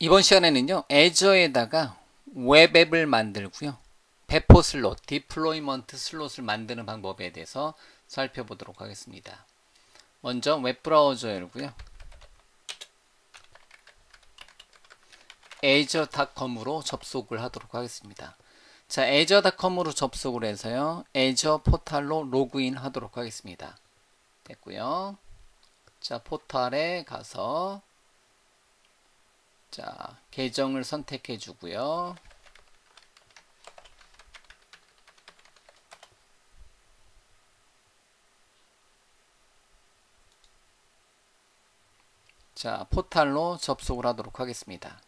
이번 시간에는요, 애저에다가 웹앱을 만들고요. 배포 슬롯, 디플로이먼트 슬롯을 만드는 방법에 대해서 살펴보도록 하겠습니다. 먼저 웹브라우저 열고요. azure.com으로 접속을 하도록 하겠습니다. 자, azure.com으로 접속을 해서요. azure 포탈로 로그인 하도록 하겠습니다. 됐고요. 자, 포탈에 가서 자, 계정을 선택해 주고요. 자, 포탈로 접속을 하도록 하겠습니다.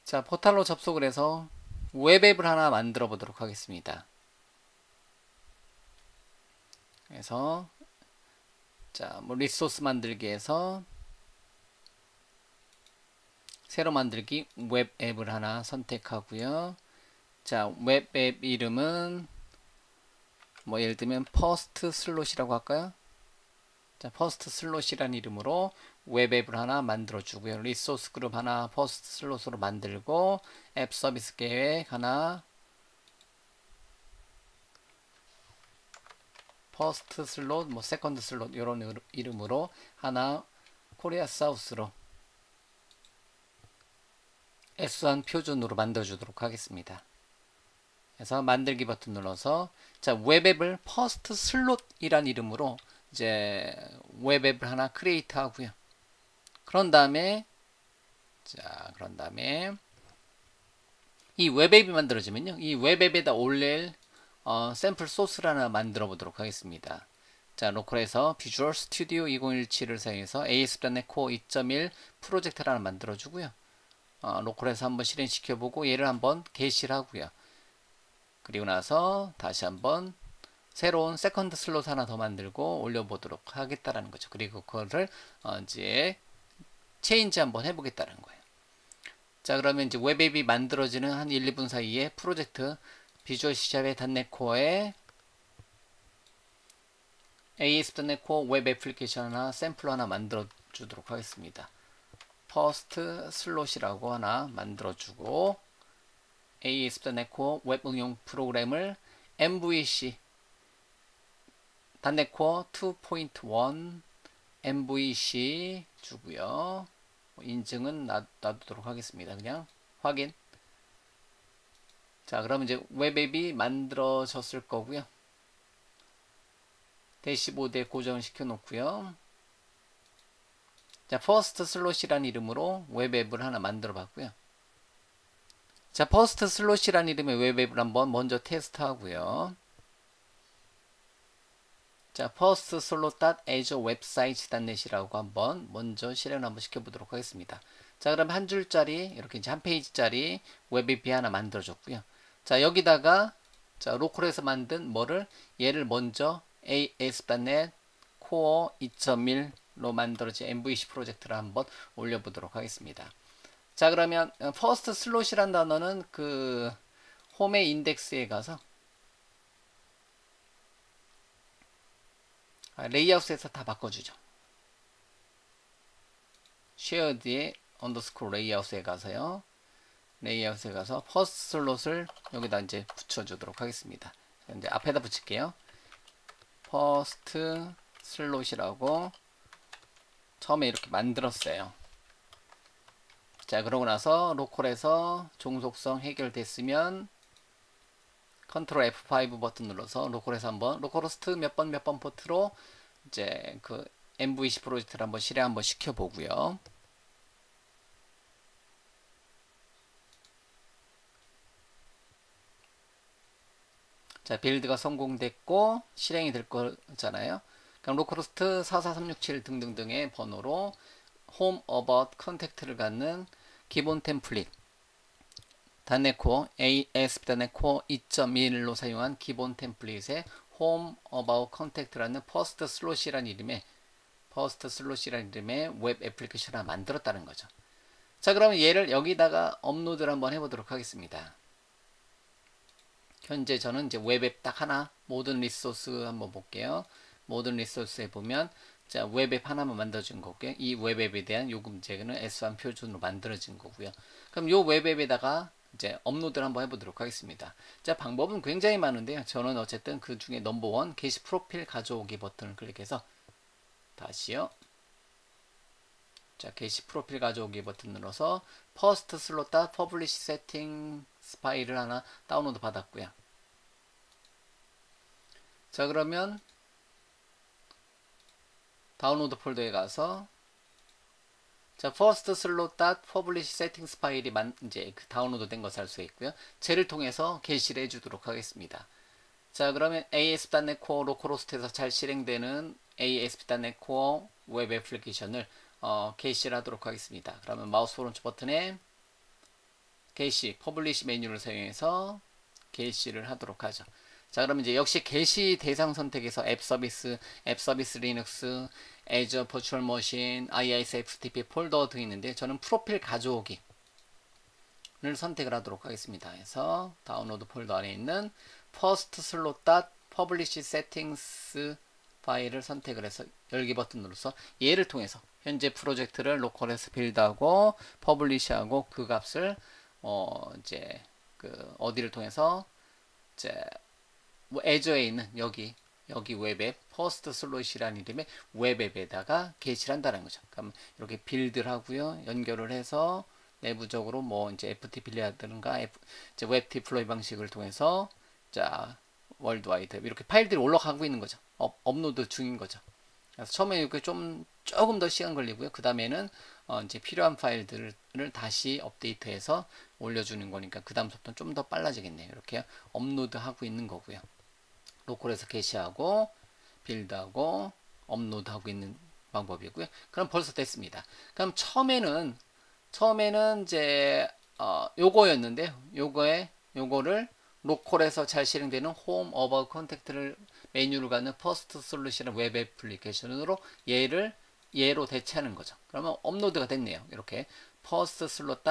자, 포탈로 접속을 해서 웹앱을 하나 만들어 보도록 하겠습니다. 그래서 자, 뭐 리소스 만들기에서 새로 만들기 웹앱을 하나 선택하고요. 자, 웹앱 이름은 뭐 예를 들면 퍼스트 슬롯이라고 할까요? 자, 퍼스트 슬롯이라는 이름으로 웹앱을 하나 만들어 주고요. 리소스 그룹 하나 퍼스트 슬롯으로 만들고 앱 서비스 계획 하나 퍼스트 슬롯, 뭐 세컨드 슬롯 이런 이름으로 하나 코리아 사우스로 S1 표준으로 만들어 주도록 하겠습니다. 그래서 만들기 버튼 눌러서 자, 웹앱을 퍼스트 슬롯이란 이름으로 이제 웹앱을 하나 크리에이트 하고요. 그런 다음에 이 웹앱이 만들어지면요, 이 웹앱에다 올릴 샘플 소스를 하나 만들어 보도록 하겠습니다. 자, 로컬에서 비주얼 스튜디오 2017을 사용해서 ASP.NET Core 2.1 프로젝트를 하나 만들어 주고요. 로컬에서 한번 실행시켜 보고 얘를 한번 게시를 하고요. 그리고 나서 다시 한번 새로운 세컨드 슬롯 하나 더 만들고 올려보도록 하겠다라는 거죠. 그리고 그거를 이제 체인지 한번 해보겠다는 거예요. 자, 그러면 이제 웹앱이 만들어지는 한 1, 2분 사이에 프로젝트 비주얼 C샵의 .NET Core에 ASP.NET Core 웹 애플리케이션 하나 샘플 하나 만들어 주도록 하겠습니다. 퍼스트 슬롯이라고 하나 만들어 주고 ASP.NET Core 웹 응용 프로그램을 MVC .NET Core 2.1 MVC 주고요. 인증은 놔두도록 하겠습니다. 그냥 확인. 자, 그러면 이제 웹앱이 만들어졌을 거고요. 대시보드에 고정을 시켜 놓고요. 자, 퍼스트 슬롯이라는 이름으로 웹앱을 하나 만들어 봤고요. 자, 퍼스트 슬롯이라는 이름의 웹앱을 한번 먼저 테스트 하고요. 자, 퍼스트 슬롯 azure website.net이라고 한번 먼저 실행을 한번 시켜보도록 하겠습니다. 자, 그럼 한 줄짜리 이렇게 이제 한 페이지짜리 웹앱이 하나 만들어졌고요. 자, 여기다가 자, 로컬에서 만든 뭐를 얘를 먼저 ASP.NET Core 2.1로 만들어진 MVC 프로젝트를 한번 올려보도록 하겠습니다. 자, 그러면 퍼스트 슬롯이란 단어는 그 홈의 인덱스에 가서 레이아웃에서 다 바꿔주죠. shared의 언더스코어 레이아웃에 가서요. 레이아웃에 가서 퍼스트 슬롯을 여기다 이제 붙여주도록 하겠습니다. 이제 앞에다 붙일게요. 퍼스트 슬롯이라고 처음에 이렇게 만들었어요. 자, 그러고 나서 로컬에서 종속성 해결됐으면 컨트롤 F5 버튼 눌러서 로컬에서 한번 로컬호스트 몇 번 포트로 이제 그 MVC 프로젝트를 한번 실행 한번 시켜보고요. 자, 빌드가 성공됐고 실행이 될 거잖아요. 그럼 로컬호스트 44367 등등등의 번호로 홈 어바웃 컨택트를 갖는 기본 템플릿 .NET Core ASP.NET Core 2.1로 사용한 기본 템플릿에 홈 어바웃 컨택트라는 퍼스트 슬롯이라는 이름의 웹 애플리케이션을 하나 만들었다는 거죠. 자, 그러면 얘를 여기다가 업로드를 한번 해보도록 하겠습니다. 현재 저는 이제 웹앱 딱 하나 모든 리소스 한번 볼게요. 모든 리소스에 보면 자, 웹앱 하나만 만들어진 거고요. 이 웹앱에 대한 요금 문제는 S1 표준으로 만들어진 거고요. 그럼 요 웹앱에다가 이제 업로드를 한번 해보도록 하겠습니다. 자, 방법은 굉장히 많은데요. 저는 어쨌든 그 중에 넘버원 게시 프로필 가져오기 버튼을 클릭해서 다시요. 자, 게시 프로필 가져오기 버튼 눌러서 퍼스트 슬롯 퍼블리시 세팅 파일을 하나 다운로드 받았고요. 자, 그러면 다운로드 폴더에 가서 자, first slot publish settings 파일이 이제 그 다운로드 된 것을 알 수 있고요. 쟤를 통해서 게시를 해주도록 하겠습니다. 자, 그러면 ASP.NET Core 로컬호스트에서 잘 실행되는 ASP.NET Core 웹 애플리케이션을 게시를 하도록 하겠습니다. 그러면 마우스 오른쪽 버튼에 게시, 퍼블리시 메뉴를 사용해서 게시를 하도록 하죠. 자, 그러면 이제 역시 게시 대상 선택에서 앱 서비스 리눅스, Azure Virtual Machine, IIS FTP 폴더 등 있는데 저는 프로필 가져오기를 선택을 하도록 하겠습니다. 그래서 다운로드 폴더 안에 있는 first slot publish settings 파일을 선택을 해서 열기 버튼 눌러서 얘를 통해서 현재 프로젝트를 로컬에서 빌드하고 퍼블리시하고 그 값을 이제 그 어디를 통해서 이제 애저에 있는 여기 웹앱 퍼스트 슬롯이라는 이름의 웹앱에다가 게시를 한다는 거죠. 그럼 이렇게 빌드를 하고요. 연결을 해서 내부적으로 뭐 이제 FTP라든가 이제 웹 디플로이 방식을 통해서 자, 월드와이드 이렇게 파일들이 올라가고 있는 거죠. 업로드 중인 거죠. 그래서 처음에 이렇게 조금 더 시간 걸리고요. 그 다음에는 이제 필요한 파일들을 다시 업데이트해서 올려주는 거니까 그 다음 속도는 좀 더 빨라지겠네요. 이렇게 업로드하고 있는 거고요. 로컬에서 게시하고 빌드하고 업로드하고 있는 방법이고요. 그럼 벌써 됐습니다. 그럼 처음에는 이제 요거였는데 요거를 로컬에서 잘 실행되는 홈 어바웃 컨택트를 메뉴를 갖는 퍼스트 솔루션의 웹 애플리케이션으로 얘로 대체하는 거죠. 그러면 업로드가 됐네요. 이렇게 퍼스트 슬롯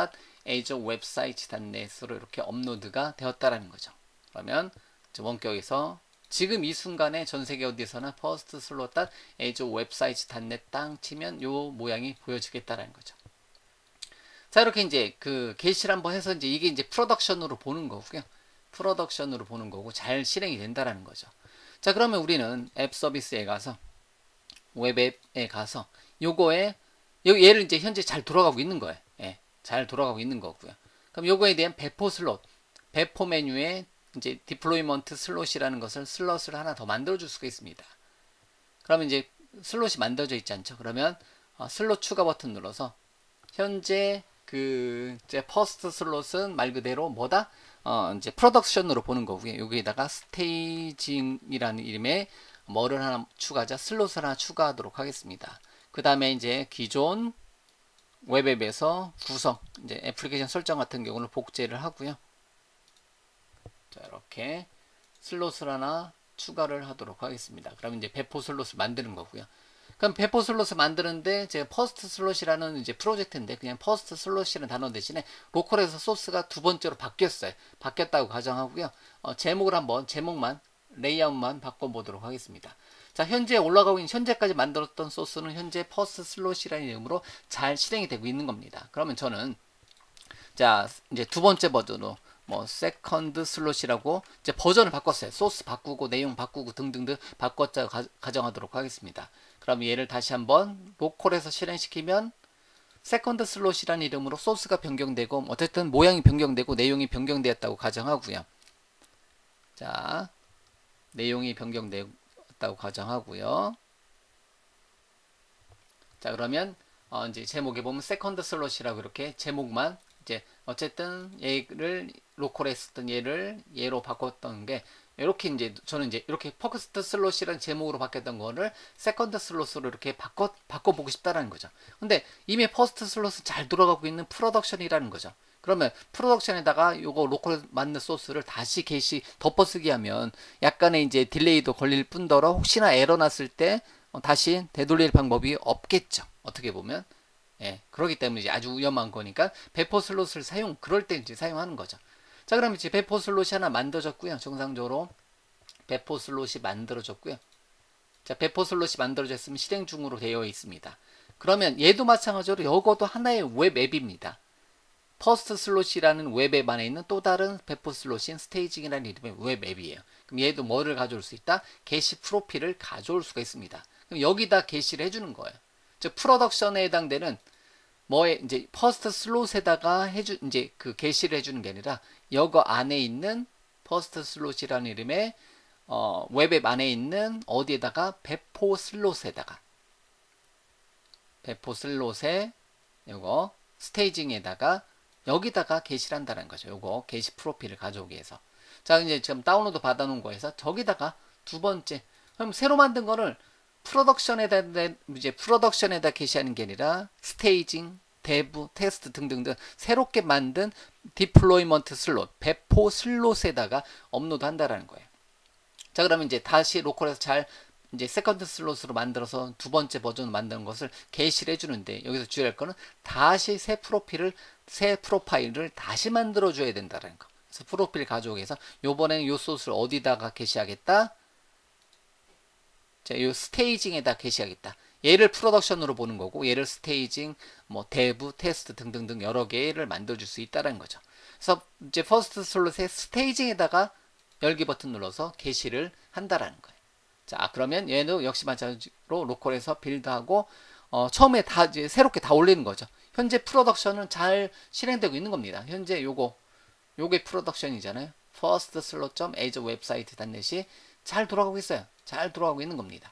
Azure 웹사이트.net으로 이렇게 업로드가 되었다라는 거죠. 그러면 원격에서 지금 이 순간에 전 세계 어디서나 퍼스트 슬롯 Azure 웹사이트.net 땅 치면 요 모양이 보여지겠다라는 거죠. 자, 이렇게 이제 그 게시를 한번 해서 이제 이게 이제 프로덕션으로 보는 거고요. 프로덕션으로 보는 거고 잘 실행이 된다라는 거죠. 자, 그러면 우리는 앱 서비스에 가서 웹앱에 가서 요거에 얘를 이제 현재 잘 돌아가고 있는 거예요. 예, 잘 돌아가고 있는 거고요. 그럼 요거에 대한 배포 슬롯, 배포 메뉴에 이제 디플로이먼트 슬롯이라는 것을 슬롯을 하나 더 만들어 줄 수가 있습니다. 그러면 이제 슬롯이 만들어져 있지 않죠? 그러면 슬롯 추가 버튼 눌러서 현재 그 이제 퍼스트 슬롯은 말 그대로 뭐다? 이제 프로덕션으로 보는 거고요. 여기에다가 스테이징이라는 이름의 뭐를 하나 추가하자, 슬롯을 하나 추가하도록 하겠습니다. 그 다음에 이제 기존 웹앱에서 구성, 이제 애플리케이션 설정 같은 경우는 복제를 하고요. 자, 이렇게 슬롯을 하나 추가를 하도록 하겠습니다. 그럼 이제 배포 슬롯을 만드는 거고요. 그럼 배포 슬롯을 만드는데 제가 퍼스트 슬롯이라는 이제 프로젝트인데 그냥 퍼스트 슬롯이라는 단어 대신에 로컬에서 소스가 두 번째로 바뀌었어요. 바뀌었다고 가정하고요. 제목만 레이아웃만 바꿔보도록 하겠습니다. 자, 현재 올라가고 있는 현재까지 만들었던 소스는 현재 퍼스트 슬롯이라는 이름으로 잘 실행이 되고 있는 겁니다. 그러면 저는 자, 이제 두 번째 버전으로 뭐 세컨드 슬롯이라고 이제 버전을 바꿨어요. 소스 바꾸고 내용 바꾸고 등등등 바꿨자 가정하도록 하겠습니다. 그럼 얘를 다시 한번 로컬에서 실행시키면 세컨드 슬롯이라는 이름으로 소스가 변경되고 어쨌든 모양이 변경되고 내용이 변경되었다고 가정하고요. 자, 내용이 변경되었다고 가정하고요. 자, 그러면 이제 제목에 보면 세컨드 슬롯이라고 이렇게 제목만 이제 어쨌든 얘를 로컬에 했었던 얘를 얘로 바꿨던 게 이렇게 이제 저는 이제 이렇게 퍼스트 슬롯이라는 제목으로 바뀌었던 거를 세컨드 슬롯으로 이렇게 바꿔보고 싶다라는 거죠. 근데 이미 퍼스트 슬롯은 잘 돌아가고 있는 프로덕션이라는 거죠. 그러면 프로덕션에다가 요거 로컬 맞는 소스를 다시 게시 덮어쓰기 하면 약간의 이제 딜레이도 걸릴 뿐더러 혹시나 에러 났을 때 다시 되돌릴 방법이 없겠죠. 어떻게 보면. 예, 그렇기 때문에 이제 아주 위험한 거니까 배포 슬롯을 그럴 때 이제 사용하는 거죠. 자, 그럼 이제 배포 슬롯이 하나 만들어졌고요. 정상적으로 배포 슬롯이 만들어졌고요. 자, 배포 슬롯이 만들어졌으면 실행 중으로 되어 있습니다. 그러면 얘도 마찬가지로 이것도 하나의 웹 앱입니다. 퍼스트 슬롯이라는 웹 앱 안에 있는 또 다른 배포 슬롯인 스테이징이라는 이름의 웹 앱이에요. 그럼 얘도 뭐를 가져올 수 있다? 게시 프로필을 가져올 수가 있습니다. 그럼 여기다 게시를 해주는 거예요. 즉 프로덕션에 해당되는 뭐에 이제 퍼스트 슬롯에다가 이제 그 게시를 해주는 게 아니라 여거 안에 있는 퍼스트 슬롯이라는 이름의 웹앱 안에 있는 어디에다가 배포 슬롯에 요거 스테이징에다가 여기다가 게시를 한다는 거죠. 요거 게시 프로필을 가져오기 위해서. 자, 이제 지금 다운로드 받아놓은 거에서 저기다가 두 번째, 그럼 새로 만든 거를 프로덕션에다 게시하는 게 아니라 스테이징, 데브, 테스트 등등등 새롭게 만든 디플로이먼트 슬롯, 배포 슬롯에다가 업로드 한다라는 거예요. 자, 그러면 이제 다시 로컬에서 잘 이제 세컨드 슬롯으로 만들어서 두 번째 버전으로 만드는 것을 게시를 해주는데, 여기서 주의할 거는 다시 새 프로파일을 다시 만들어 줘야 된다는 거. 그래서 프로필 가져오기 위해서 요번에는 요 소스를 어디다가 게시하겠다? 자, 요 스테이징에다 게시하겠다. 얘를 프로덕션으로 보는 거고, 얘를 스테이징, 뭐 데브, 테스트 등등등 여러 개를 만들어 줄 수 있다는 거죠. 그래서 이제 퍼스트 슬롯의 스테이징에다가 열기 버튼 눌러서 게시를 한다라는 거예요. 자, 그러면 얘는 역시 마찬가지로 로컬에서 빌드하고 처음에 다 이제 새롭게 다 올리는 거죠. 현재 프로덕션은 잘 실행되고 있는 겁니다. 현재 요게 프로덕션이잖아요. firstslot.as website.net이 잘 돌아가고 있어요. 잘 돌아가고 있는 겁니다.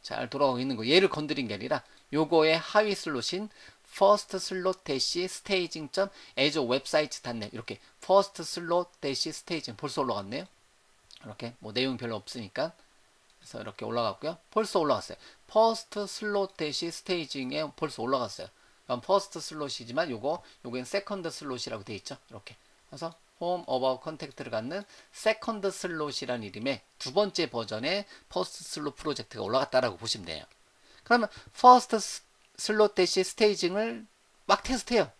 잘 돌아가고 있는 거. 얘를 건드린 게 아니라 요거의 하위 슬롯인 firstslot-staging.as website.net 이렇게 firstslot-staging 벌써 올라갔네요. 이렇게 뭐 내용 별로 없으니까. 그래서 이렇게 올라갔고요. 벌써 올라갔어요. 퍼스트 슬롯 대시 스테이징에 벌써 올라갔어요. 그럼 퍼스트 슬롯이지만 요건 세컨드 슬롯이라고 되어 있죠. 이렇게. 그래서 홈 어바웃 컨택트를 갖는 세컨드 슬롯이라는 이름의 두 번째 버전의 퍼스트 슬롯 프로젝트가 올라갔다라고 보시면 돼요. 그러면 퍼스트 슬롯 대시 스테이징을 막 테스트해요.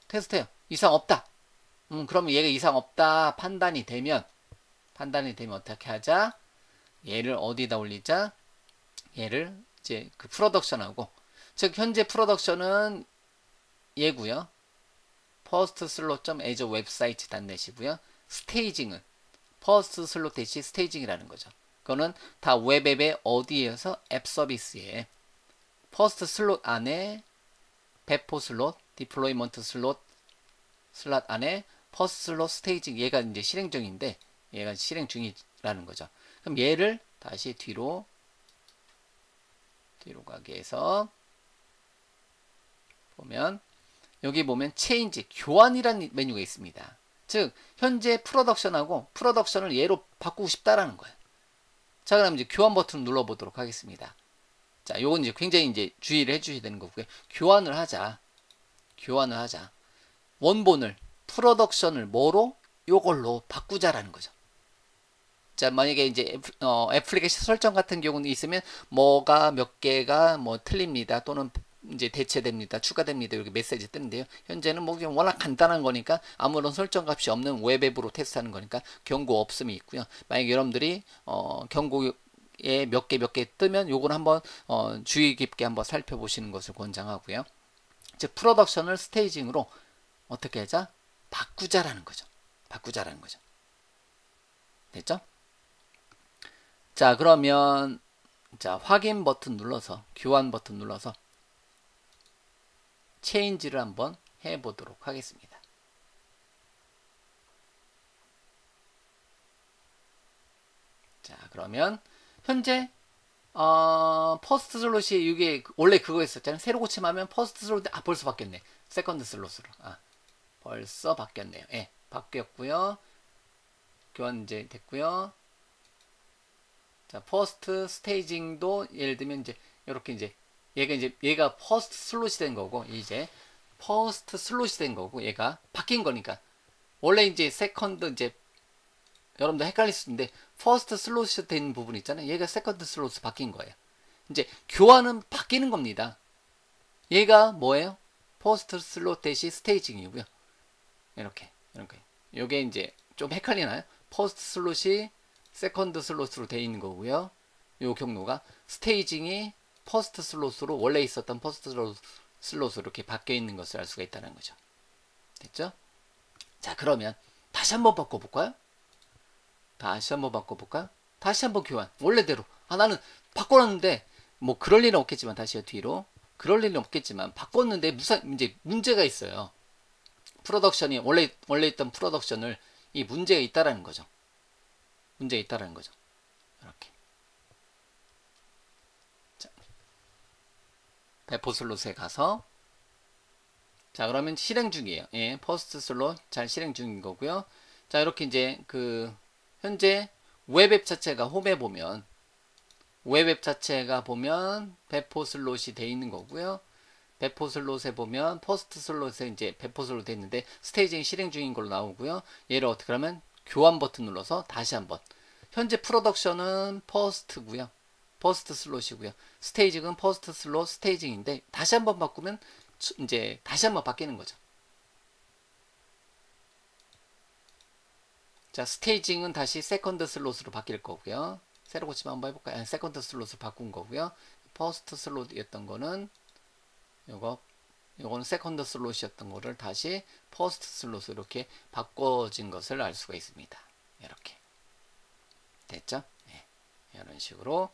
테스트해요. 이상 없다. 그러면 얘가 이상 없다 판단이 되면 어떻게 하자? 얘를 어디다 올리자? 얘를 이제 그 프로덕션하고, 즉 현재 프로덕션은 얘고요. firstslot.as website.net이고요. 스테이징은 firstslot-staging이라는 거죠. 그거는 다 웹앱의 어디에서 앱 서비스에 퍼스트 슬롯 안에 배포 슬롯, 디플로이먼트 슬롯 안에 퍼스트 슬롯 스테이징, 얘가 이제 실행 중인데 얘가 실행 중이라는 거죠. 그럼 얘를 다시 뒤로 가게 해서 보면 여기 보면 체인지, 교환이라는 메뉴가 있습니다. 즉 현재 프로덕션을 얘로 바꾸고 싶다라는 거예요. 자, 그럼 이제 교환 버튼을 눌러 보도록 하겠습니다. 자, 요건 이제 굉장히 이제 주의를 해 주셔야 되는 거고요. 교환을 하자. 원본을 프로덕션을 뭐로? 요걸로 바꾸자라는 거죠. 자, 만약에 이제 애플리케이션 설정 같은 경우는 있으면 뭐가 몇 개가 뭐 틀립니다. 또는 이제 대체됩니다. 추가됩니다. 이렇게 메시지 뜨는데요. 현재는 뭐 그냥 워낙 간단한 거니까 아무런 설정 값이 없는 웹앱으로 테스트하는 거니까 경고 없음이 있고요. 만약에 여러분들이 경고에 몇 개 뜨면 요건 한번 주의 깊게 한번 살펴보시는 것을 권장하고요. 즉 프로덕션을 스테이징으로 어떻게 하자? 바꾸자라는 거죠. 됐죠? 자, 그러면 자, 확인 버튼 눌러서 교환 버튼 눌러서 체인지를 한번 해 보도록 하겠습니다. 자, 그러면 현재 퍼스트 슬롯이 이게 원래 그거 있었잖아요. 새로 고침하면 퍼스트 슬롯 벌써 바뀌었네. 세컨드 슬롯으로 벌써 바뀌었네요. 예, 바뀌었고요. 교환 이제 됐고요. 자, 퍼스트 스테이징도 예를 들면 이제 이렇게 이제 얘가 퍼스트 슬롯이 된 거고, 이제 퍼스트 슬롯이 된 거고, 얘가 바뀐 거니까 원래 이제 세컨드 이제 여러분들 헷갈릴 수 있는데 퍼스트 슬롯이 된 부분 있잖아요. 얘가 세컨드 슬롯이 바뀐 거예요. 이제 교환은 바뀌는 겁니다. 얘가 뭐예요? 퍼스트 슬롯 대시 스테이징이고요. 이렇게 요게 이제 좀 헷갈리나요? 퍼스트 슬롯이 세컨드 슬롯으로 되어 있는 거고요. 요 경로가 스테이징이 퍼스트 슬롯으로 원래 있었던 퍼스트 슬롯으로 이렇게 바뀌어 있는 것을 알 수가 있다는 거죠. 됐죠? 자, 그러면 다시 한번 바꿔볼까요? 다시 한번 바꿔볼까요? 다시 한번 교환. 원래대로. 아, 나는 바꿔놨는데 뭐 그럴 일은 없겠지만 다시 뒤로. 그럴 일은 없겠지만 바꿨는데 이제 문제가 있어요. 프로덕션이 원래 있던 프로덕션을 이 문제가 있다라는 거죠. 문제가 있다라는 거죠. 이렇게. 자, 배포 슬롯에 가서 자, 그러면 실행 중이에요. 예, 퍼스트 슬롯 잘 실행 중인 거고요. 자, 이렇게 이제 현재 웹앱 자체가 홈에 보면 웹앱 자체가 보면 배포 슬롯이 돼 있는 거고요. 배포 슬롯에 보면 퍼스트 슬롯에 이제 배포 슬롯 돼 있는데 스테이징 실행 중인 걸로 나오고요. 얘를 어떻게 하면 교환 버튼 눌러서 다시 한번 현재 프로덕션은 퍼스트고요. 퍼스트 슬롯이고요. 스테이징은 퍼스트 슬롯 스테이징인데 다시 한번 바꾸면 이제 다시 한번 바뀌는 거죠. 자, 스테이징은 다시 세컨드 슬롯으로 바뀔 거고요. 새로 고치면 한번 해볼까요? 세컨드 슬롯을 바꾼 거고요. 퍼스트 슬롯이었던 거는 요거는 세컨드 슬롯이었던 거를 다시 퍼스트 슬롯으로 이렇게 바꿔진 것을 알 수가 있습니다. 이렇게 됐죠? 네. 이런 식으로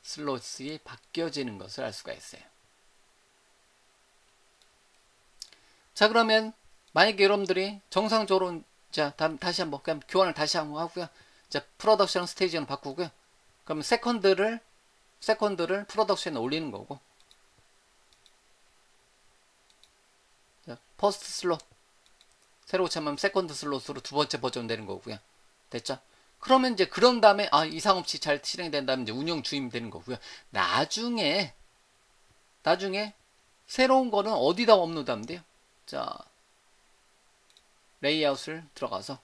슬롯이 바뀌어지는 것을 알 수가 있어요. 자, 그러면 만약에 여러분들이 정상적으로 자, 다시 한번 그냥 교환을 다시 한번 하고요. 자, 프로덕션 스테이지는 바꾸고요. 그러면 세컨드를 프로덕션에 올리는 거고. 자, 퍼스트 슬롯 새로 고치면 세컨드 슬롯으로 두 번째 버전 되는 거고요. 됐죠? 그러면 이제 그런 다음에 이상 없이 잘 실행된 다음에 이제 운영 중임 되는 거고요. 나중에 새로운 거는 어디다 업로드하면 돼요? 자, 레이아웃을 들어가서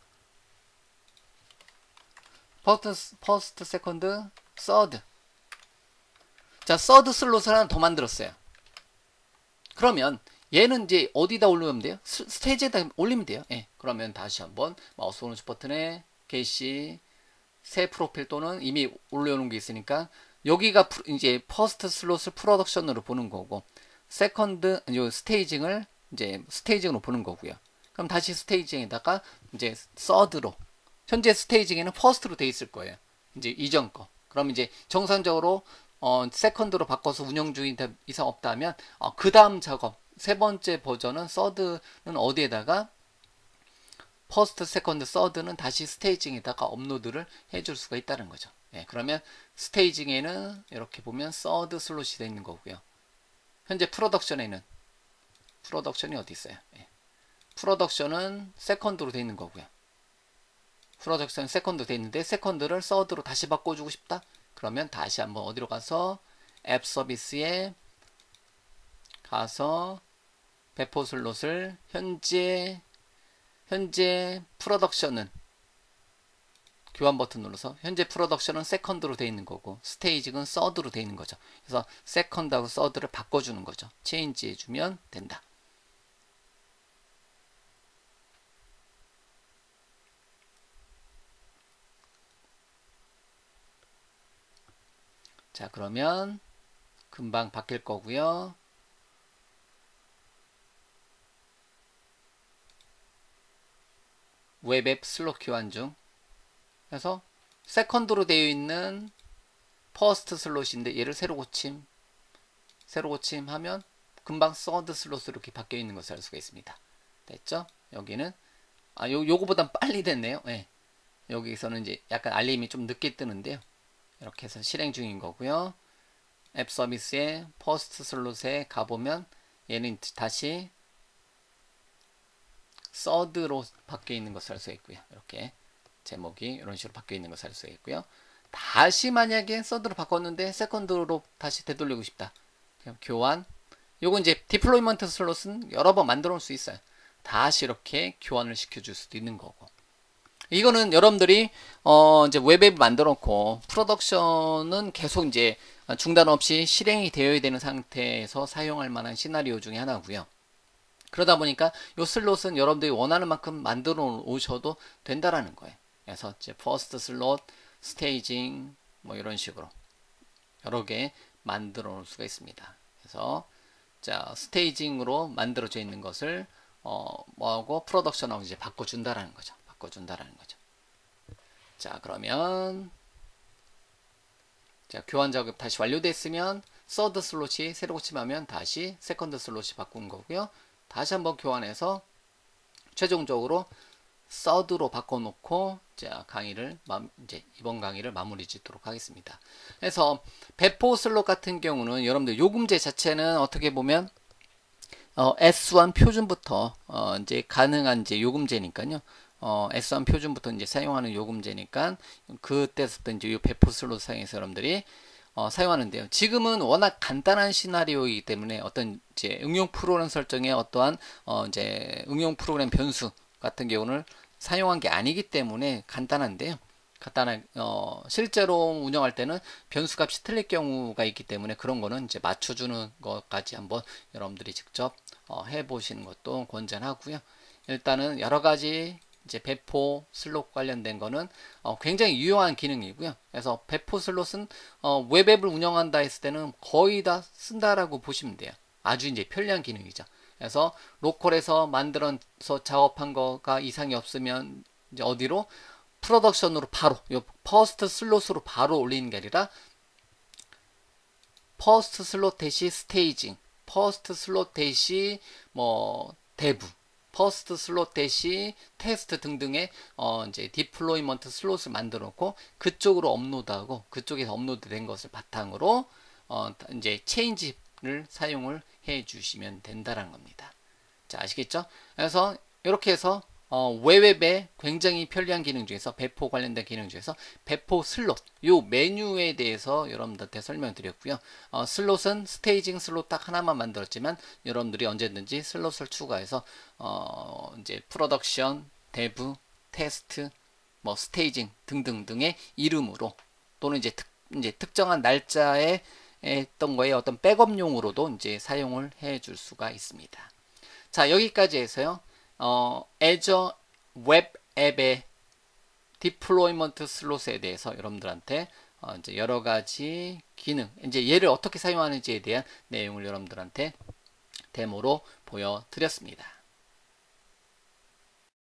퍼스트, 세컨드, 서드. 자, 서드 슬롯을 하나 더 만들었어요. 그러면 얘는 이제 어디다 올리면 돼요? 스테이지에다 올리면 돼요. 예. 그러면 다시 한번 마우스 오른쪽 버튼에 게시 새 프로필 또는 이미 올려놓은 게 있으니까 여기가 이제 퍼스트 슬롯을 프로덕션으로 보는 거고 세컨드 스테이징을 이제 스테이징으로 보는 거고요. 그럼 다시 스테이징에다가 이제 서드로 현재 스테이징에는 퍼스트로 돼 있을 거예요. 이제 이전 거. 그럼 이제 정상적으로 세컨드로 바꿔서 운영 중인 이상 없다면 그 다음 작업 세 번째 버전은 서드는 어디에다가 퍼스트, 세컨드, 서드는 다시 스테이징에다가 업로드를 해줄 수가 있다는 거죠. 예, 그러면 스테이징에는 이렇게 보면 서드 슬롯이 되어 있는 거고요. 현재 프로덕션이 어디 있어요? 예. 프로덕션은 세컨드로 되어 있는 거고요. 프로덕션 세컨드 되어 있는데 세컨드를 서드로 다시 바꿔주고 싶다? 그러면 다시 한번 어디로 가서 앱 서비스에 가서 배포 슬롯을 현재 프로덕션은 교환 버튼 눌러서 현재 프로덕션은 세컨드로 되어 있는 거고 스테이징은 서드로 되어 있는 거죠. 그래서 세컨드하고 서드를 바꿔주는 거죠. 체인지 해주면 된다. 자, 그러면 금방 바뀔 거고요. 웹앱 슬롯 교환 중. 그래서 세컨드로 되어 있는 퍼스트 슬롯인데 얘를 새로 고침하면 금방 서드 슬롯으로 이렇게 바뀌어 있는 것을 알 수가 있습니다. 됐죠? 여기는 요거보단 빨리 됐네요. 네. 여기서는 이제 약간 알림이 좀 늦게 뜨는데요. 이렇게 해서 실행 중인 거고요. 앱 서비스에 퍼스트 슬롯에 가보면 얘는 다시 서드로 바뀌어 있는 것을 알 수 있고요. 이렇게 제목이 이런 식으로 바뀌어 있는 것을 알 수 있고요. 다시 만약에 서드로 바꿨는데 세컨드로 다시 되돌리고 싶다. 교환. 요건 이제 디플로이먼트 슬롯은 여러 번 만들어 놓을 수 있어요. 다시 이렇게 교환을 시켜줄 수도 있는 거고. 이거는 여러분들이 이제 웹앱 만들어 놓고 프로덕션은 계속 이제 중단 없이 실행이 되어야 되는 상태에서 사용할 만한 시나리오 중에 하나고요. 그러다 보니까 이 슬롯은 여러분들이 원하는 만큼 만들어 오셔도 된다라는 거예요. 그래서 이제 퍼스트 슬롯, 스테이징 뭐 이런 식으로 여러 개 만들어 놓을 수가 있습니다. 그래서 자, 스테이징으로 만들어져 있는 것을 뭐하고 프로덕션하고 이제 바꿔준다라는 거죠. 바꿔준다라는 거죠. 자, 그러면 자, 교환 작업 다시 완료됐으면 서드 슬롯이 새로 고침하면 다시 세컨드 슬롯이 바꾼 거고요. 다시 한번 교환해서 최종적으로 서드로 바꿔놓고 자, 강의를 이제 이번 강의를 마무리 짓도록 하겠습니다. 그래서 배포 슬롯 같은 경우는 여러분들 요금제 자체는 어떻게 보면 S1 표준부터 이제 가능한 이제 요금제니까요. S1 표준부터 이제 사용하는 요금제니까 그때부터 이제 이 배포 슬롯 사용해서 여러분들이 사용하는데요. 지금은 워낙 간단한 시나리오이기 때문에 어떤 이제 응용 프로그램 설정에 어떠한 이제 응용 프로그램 변수 같은 경우는 사용한 게 아니기 때문에 간단한데요. 실제로 운영할 때는 변수 값이 틀릴 경우가 있기 때문에 그런 거는 이제 맞춰주는 것까지 한번 여러분들이 직접 해보시는 것도 권장하고요. 일단은 여러 가지 이제 배포 슬롯 관련된 거는 굉장히 유용한 기능이고요. 그래서 배포 슬롯은 웹앱을 운영한다 했을 때는 거의 다 쓴다라고 보시면 돼요. 아주 이제 편리한 기능이죠. 그래서 로컬에서 만들어서 작업한 거가 이상이 없으면 이제 어디로 프로덕션으로 바로 요 퍼스트 슬롯으로 바로 올리는 게 아니라 퍼스트 슬롯 대시 스테이징, 퍼스트 슬롯 대시 뭐 데브, 퍼스트 슬롯 대시 테스트 등등의 이제 디플로이먼트 슬롯을 만들어 놓고 그쪽으로 업로드하고 그쪽에서 업로드된 것을 바탕으로 이제 체인지를 사용을 해 주시면 된다는 겁니다. 자, 아시겠죠? 그래서 이렇게 해서 웹앱의 굉장히 편리한 기능 중에서 배포 관련된 기능 중에서 배포 슬롯 요 메뉴에 대해서 여러분들한테 설명드렸고요. 슬롯은 스테이징 슬롯 딱 하나만 만들었지만 여러분들이 언제든지 슬롯을 추가해서 이제 프로덕션, 데브, 테스트, 뭐 스테이징 등등 등의 이름으로 또는 이제 특정한 날짜에 했던 거에 어떤 백업용으로도 이제 사용을 해 줄 수가 있습니다. 자, 여기까지 해서요. Azure 웹 앱의 디플로이먼트 슬롯에 대해서 여러분들한테 이제 여러 가지 기능, 이제 얘를 어떻게 사용하는지에 대한 내용을 여러분들한테 데모로 보여드렸습니다.